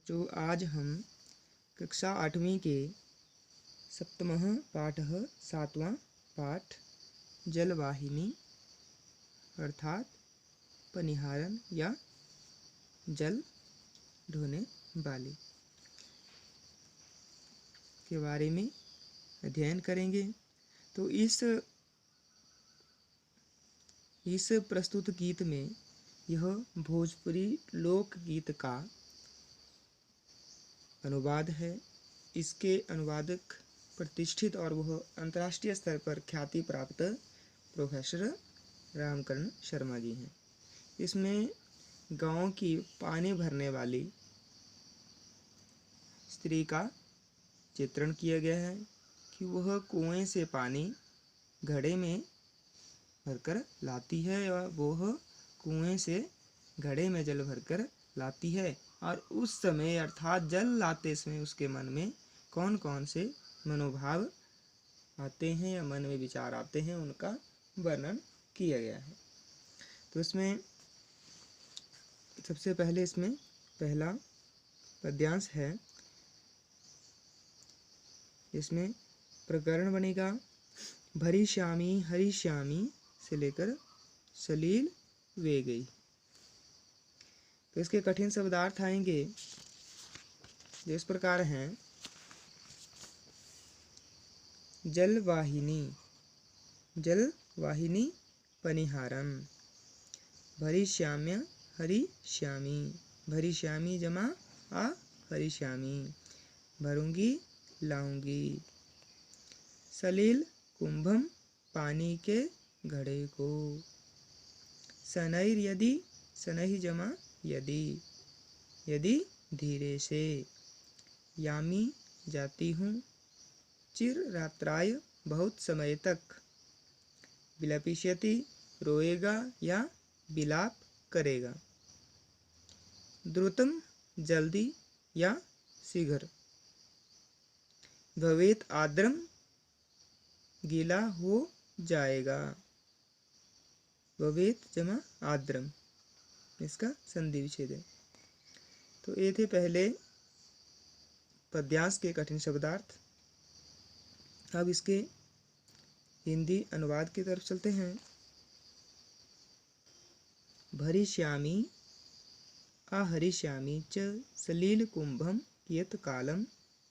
जो आज हम कक्षा 8वीं के सप्तमः पाठः 7वां पाठ जलवाहिनी अर्थात पनिहारन या जल ढोने वाली के बारे में अध्ययन करेंगे। तो इस प्रस्तुत गीत में यह भोजपुरी लोकगीत का अनुवाद है। इसके अनुवादक प्रतिष्ठित और वह अंतर्राष्ट्रीय स्तर पर ख्याति प्राप्त प्रोफेसर रामकरण शर्मा जी हैं। इसमें गांव की पानी भरने वाली स्त्री का चित्रण किया गया है कि वह कुएं से पानी घड़े में भरकर लाती है और वह कुएं से घड़े में जल भरकर लाती है और उस समय अर्थात जल लाते समय उसके मन में कौन कौन से मनोभाव आते हैं या मन में विचार आते हैं उनका वर्णन किया गया है। तो इसमें सबसे पहले इसमें पहला पद्यांश है। इसमें प्रकरण बनेगा भरी श्यामी हरी श्यामी से लेकर सलील वे गई। तो इसके कठिन शब्दार्थ आएंगे जो इस प्रकार हैं। जलवाहिनी जलवाहिनी पनिहारम भरी श्याम्य हरी श्यामी भरी श्यामी जमा आ हरी श्यामी भरूंगी लाऊंगी सलील कुंभम पानी के घड़े को सनैर यदि सनहि जमा यदि यदि धीरे से यामी जाती हूँ चिर रात्राय बहुत समय तक विलपिष्यति रोएगा या विलाप करेगा द्रुतम जल्दी या शीघ्र भवेत आद्रम गीला हो जाएगा भवेत जमा आद्रम इसका संधि विच्छेद है। तो ये थे पहले पद्यांश के कठिन शब्दार्थ। अब इसके हिंदी अनुवाद की तरफ चलते हैं। भरी श्यामी आहरि श्यामी च सलील कुंभम कियत कालम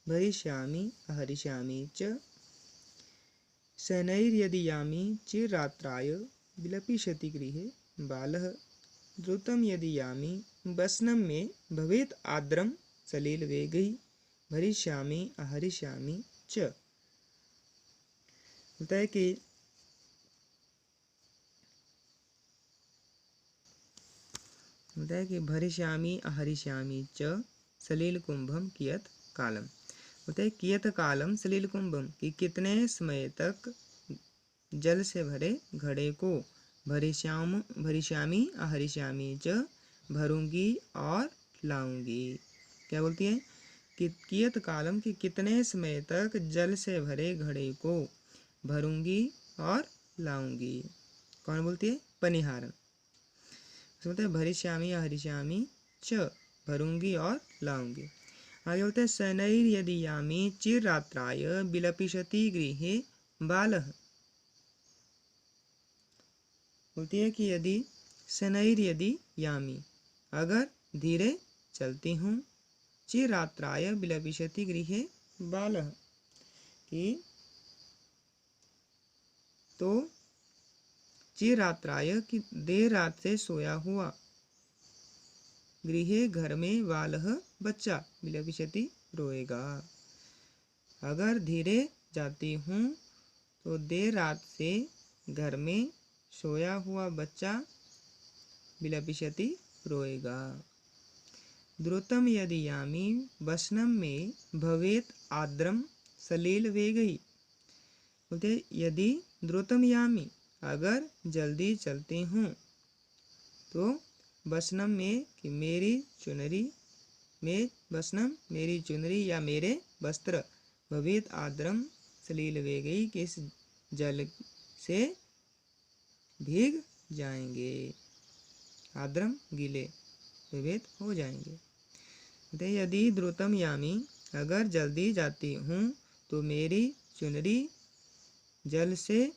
भरी श्यामी आहरि श्यामी च शनैर्यदि यामी चिरात्राय विलपिष्यति गृहे बालः द्रुतम यदि यामी वसनम में भवेत आद्रम सलील वेगई भरी श्यामी आहरि श्यामी च। होता है कि भरी श्यामी आहरि श्यामी च सलील कुंभम कियत कालम। होता है कियत कालम सलील कुंभम कि कितने समय तक जल से भरे घड़े को भरी श्यामी आहरि श्यामी च भरूंगी और लाऊंगी। क्या बोलती है कि कियत कालम कि कितने समय तक जल से भरे घड़े को भरूंगी और लाऊंगी। कौन बोलती है? पनिहारन। बोलते हैं भरी श्यामी आहरि श्यामी च भरूंगी और लाऊंगी। आगे बोलते हैं शनैर यदि यामी चिर रात्राय विलपिष्यति गृहे बालः। बोलती है कि यदि शनैर यदि यामी अगर धीरे चलती हूँ चिर रात्राय विलपिष्यति गृहे बालः कि तो चिर रात्राय की देर रात से सोया हुआ गृहे घर में बालः बच्चा विलपिष्यति रोएगा। अगर धीरे जाती हूँ तो देर रात से घर में सोया हुआ बच्चा विलपिष्यति रोएगा। द्रुतम यदि यामी वसनम में भवेत आद्रम सलील वेगई। बोलते यदि द्रुतम यामी अगर जल्दी चलती हूँ तो वसनम में कि मेरी चुनरी में वसनम मेरी चुनरी या मेरे वस्त्र भवेत आद्रम सलील वेगई कि इस जल से भीग जाएंगे। आद्रम गीले विभेद हो जाएंगे। यदि द्रुतम यामी, अगर जल्दी जाती हूँ तो मेरी चुनरी जल से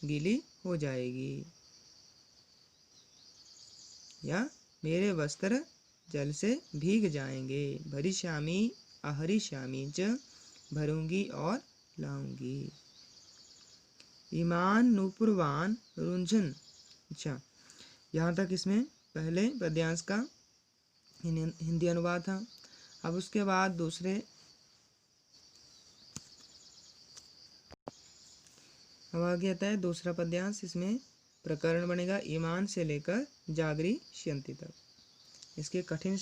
गीली हो जाएगी, या मेरे वस्त्र जल से भीग जाएंगे। भरिष्यामि अहरिष्यामि च, भरूंगी और लाऊंगी। ईमान नूपुरवान रुंझन। अच्छा, यहाँ तक इसमें पहले पद्यांश का हिंदी अनुवाद था। अब उसके बाद दूसरे अब आगे आता है दूसरा पद्यांश। इसमें प्रकरण बनेगा ईमान से लेकर जागरी श्यंति तक। इसके कठिन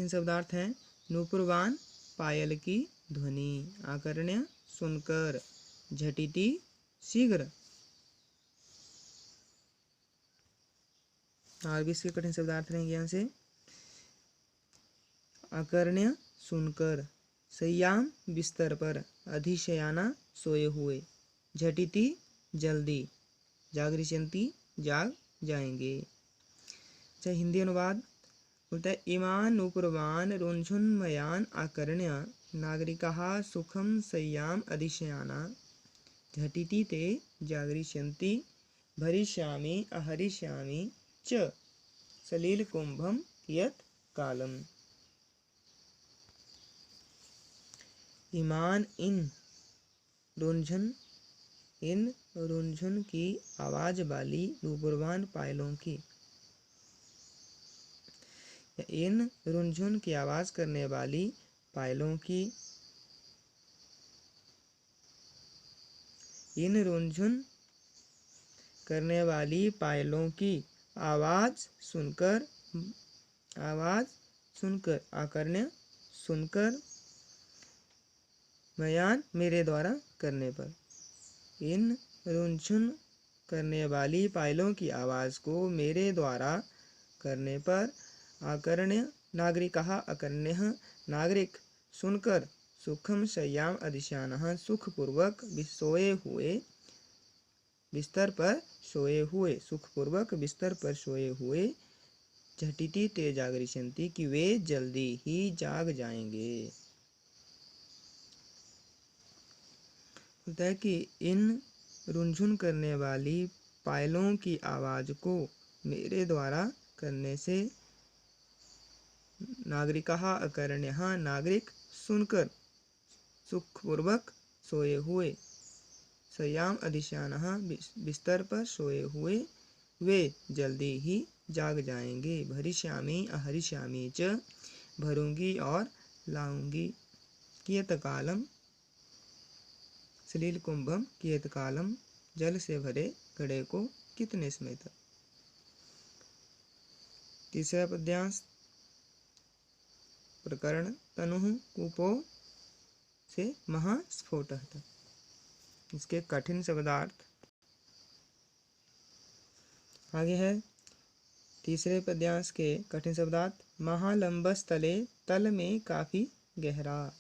शब्दार्थ हैं नूपुरवान पायल की ध्वनि, आकर्ण्य सुनकर, झटिति शीघ्र। और भी इसके कठिन शब्दार्थ रहेंगे यहाँ से। आकर्ण्य सुनकर, सयाम बिस्तर पर, अधिशयाना सोए हुए, झटिति जल्दी, जागरिष्यन्ति जाग जाएंगे। अच्छा, हिंदी अनुवाद बोलता है इमान नूपुरवान रुंझुन्मयान आकर्ण्य नागरिकाः सुखम सय्याम अधिशयाना, झटिति ते जागरिष्यन्ति, भरिष्यामि अहरिष्यामि च, सलिलकुंभम कियत् कालम। ईमान इन रुंझुन की आवाज वाली नूपुरवान पायलों की, इन रुंझुन की आवाज करने वाली पायलों की, इन रुंझुन करने वाली पायलों की आवाज सुनकर आकर्ण्य सुनकर, मयान मेरे द्वारा करने पर, इन रुंझुन करने वाली पायलों की आवाज को मेरे द्वारा करने पर, आकर्ण्य नागरिकाः आकर्ण्य नागरिक सुनकर, सुखम शय्याम अधिशयानः सुखपूर्वक सोए हुए, बिस्तर पर सोए हुए, सुखपूर्वक बिस्तर पर सोए हुए, झटिति ते जागरिष्यन्ति कि वे जल्दी ही जाग जाएंगे। होता है कि इन रुंझुन करने वाली पायलों की आवाज को मेरे द्वारा करने से नागरिकाः अकर्ण्यः नागरिक सुनकर, सुखपूर्वक सोए हुए, सयाम अधिशयानः बिस्तर पर सोए हुए, वे जल्दी ही जाग जाएंगे। भरिष्यामि अहरिष्यामि च, भरूंगी और लाऊंगी। कियत कालम सलील कुंभम, कियत कालम जल से भरे घड़े को कितने समय तक। तीसरा पद्यांश प्रकरण तनुः कूपो से महास्फोटः तक। इसके कठिन शब्दार्थ आगे है। तीसरे पद्यांश के कठिन शब्दार्थ महालंबस्थले, तल में काफी गहरा,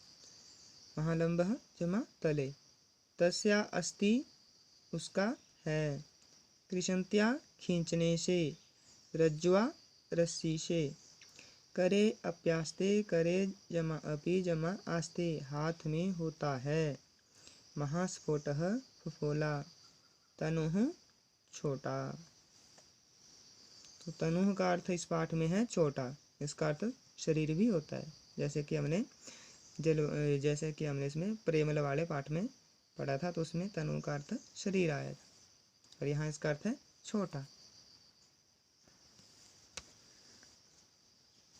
महालंबः जमा तले, तस्या अस्ति उसका है, कृशंत्या खींचने से, रज्ज्वा रस्सी से, करे अप्यास्ते करे जमा अपि जमा आस्ते हाथ में होता है, महास्फोटः फुफोला, तनुः छोटा। तो तनुः का अर्थ इस पाठ में है छोटा, इसका अर्थ शरीर भी होता है, जैसे कि हमने इसमें प्रेमल वाले पाठ में पढ़ा था, तो उसमें तनु का अर्थ शरीर आया था, और यहाँ इसका अर्थ है छोटा।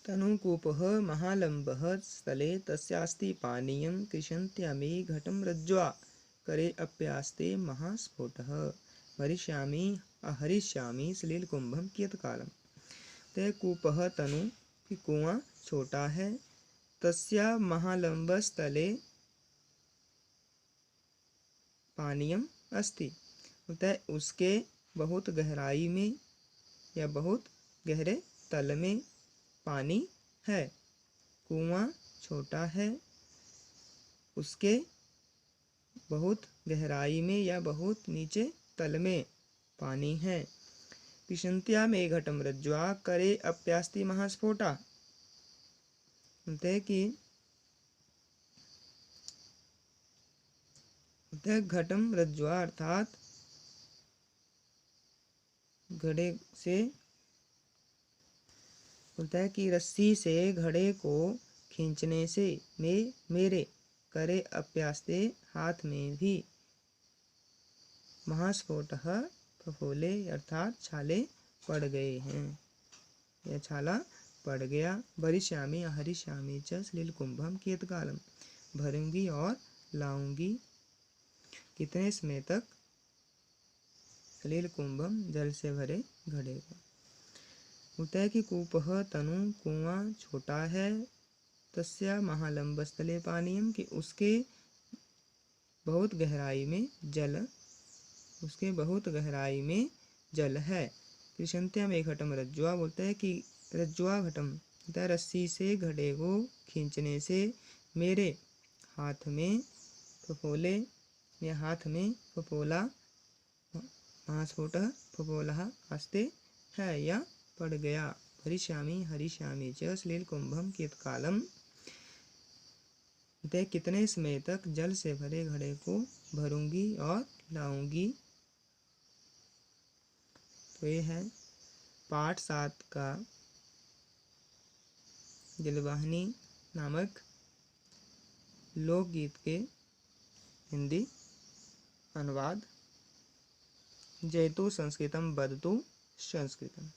तनुकूपः महालंबः स्थले, तस्यास्ति पानीयं, कृशन्त्यामि घटं रज्ज्वा, करे अप्यास्ते महास्फोटः, भरिष्यामि अहरिष्यामि सलिलकुंभम कियत् कालम। ते कूपः तनु कि कुआं छोटा है, तस्या महालंब स्थले पानीयम अस्ति, होता है उसके बहुत गहराई में या बहुत गहरे तल में पानी है। कुआं छोटा है, उसके बहुत गहराई में या बहुत नीचे तल में पानी है। पिशन्त्या में घटम रज्ज्वा करे अप्यास्ति महास्फोटा। बोलते हैं कि घटम रज्ज्वा अर्थात घड़े से, बोलता है कि रस्सी से घड़े को खींचने से मेरे करे अप्यास्ते हाथ में भी महास्फोटः फफोले अर्थात छाले पड़ गए हैं, यह छाला पड़ गया। भरिष्यामि हरिष्यामि च सलिलकुंभम कियत्कालम, भरूंगी और लाऊंगी कितने समय तक सलिलकुंभम जल से भरे घड़े को। होता है कि कूपः तनु कुआं छोटा है, तस्या महालंबस्थले पानीयम कि उसके बहुत गहराई में जल, उसके बहुत गहराई में जल है। कृष्णत्या में घटम रज्ज्वा, बोलता है कि रज्ज्वा घटम रस्सी से घड़े को खींचने से मेरे हाथ में फफोले, या हाथ में फफोला महास्फोट फफोला आस्ते है या पड़ गया। हरिष्यामि हरिष्यामि च सलिलकुंभम कियत्कालम, कितने समय तक जल से भरे घड़े को भरूंगी और लाऊंगी। तो ये है पाठ 7 का जलवाहिनी नामक लोकगीत के हिंदी अनुवाद। जयतु संस्कृतम वदतु संस्कृतम।